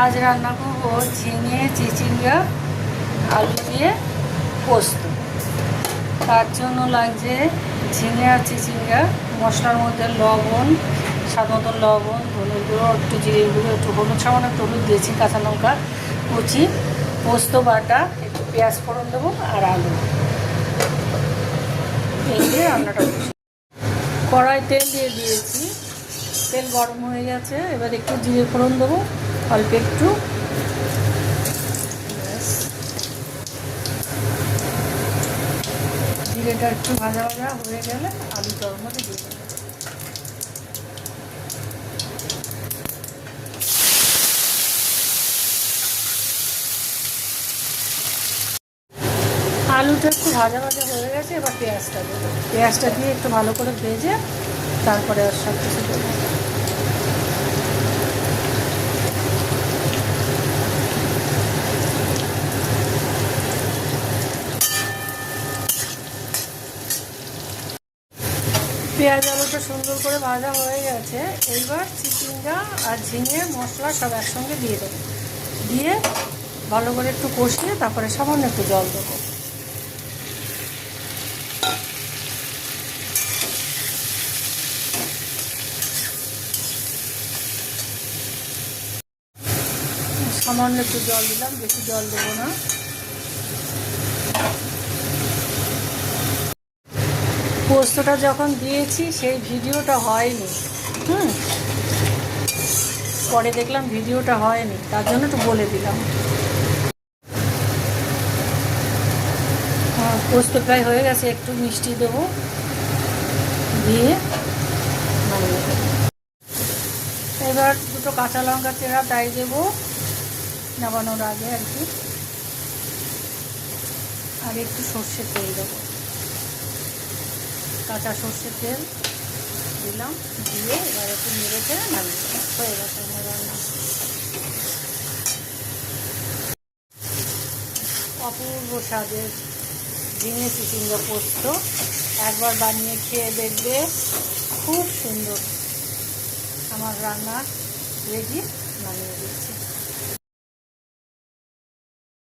আজ রান্না করবো ঝিঙে চিচিঙ্গা আলু দিয়ে পোস্ত। তার জন্য লাগছে ঝিঙে আর চিচিঙ্গা। মশলার মধ্যে লবণ, স্বাদ মতো লবণ, ধনে গুঁড়ো, একটু জিরে গুঁড়ো, একটু হলুদ, সামান্য একটু হলুদ দিয়েছি, কাঁচা লঙ্কা কুচি, পোস্ত বাটা, একটু পেঁয়াজ ফোড়ন দেবো আর আলু। এই দিয়ে রান্নাটা করছি। কড়াই তেল দিয়ে দিয়েছি, তেল গরম হয়ে গেছে। এবার একটু জিরে ফোড়ন দেবো, অল্প একটু। জিরেটা একটু ভাজা ভাজা হয়ে গেলে আলুটা ওর মধ্যে দিয়ে দেবো। আলুটা একটু ভাজা ভাজা হয়ে গেছে, এবার পেঁয়াজটা দেবো। পেঁয়াজটা দিয়ে একটু ভালো করে ভেজে তারপরে আর সব কিছু দেবো। পেঁয়াজ আলুটা সুন্দর করে ভাজা হয়ে গেছে। এইবার চিচিঙ্গা আর ঝিঙে মশলা সব একসঙ্গে দিয়ে দেবো। দিয়ে ভালো করে একটু কষিয়ে তারপরে সামান্য একটু জল দেবো। সামান্য একটু জল দিলাম, বেশি জল দেবো না। পোস্তটা যখন দিয়েছি সেই ভিডিওটা হয়নি, পরে দেখলাম ভিডিওটা হয়নি, তার জন্য একটু বলে দিলাম। পোস্ত প্রায় হয়ে গেছে, একটু মিষ্টি দেবো, দিয়ে নামিয়ে দেবো। এবার দুটো কাঁচা লঙ্কা চেরা তাই দেবো নামানোর আগে আর কি। আর একটু সর্ষের তেল দেবো, কাঁচা সর্ষের তেল দিলাম, দিয়ে এবার একটু নেড়ে চেড়ে নামিয়ে দেবো। হয়ে গেছে আমার রান্না। অপূর্ব স্বাদের ঝিঙে চিচিঙ্গা পোস্ত। একবার বানিয়ে খেয়ে দেখবে, খুব সুন্দর। আমার রান্না রেডি, নামিয়ে দিচ্ছি।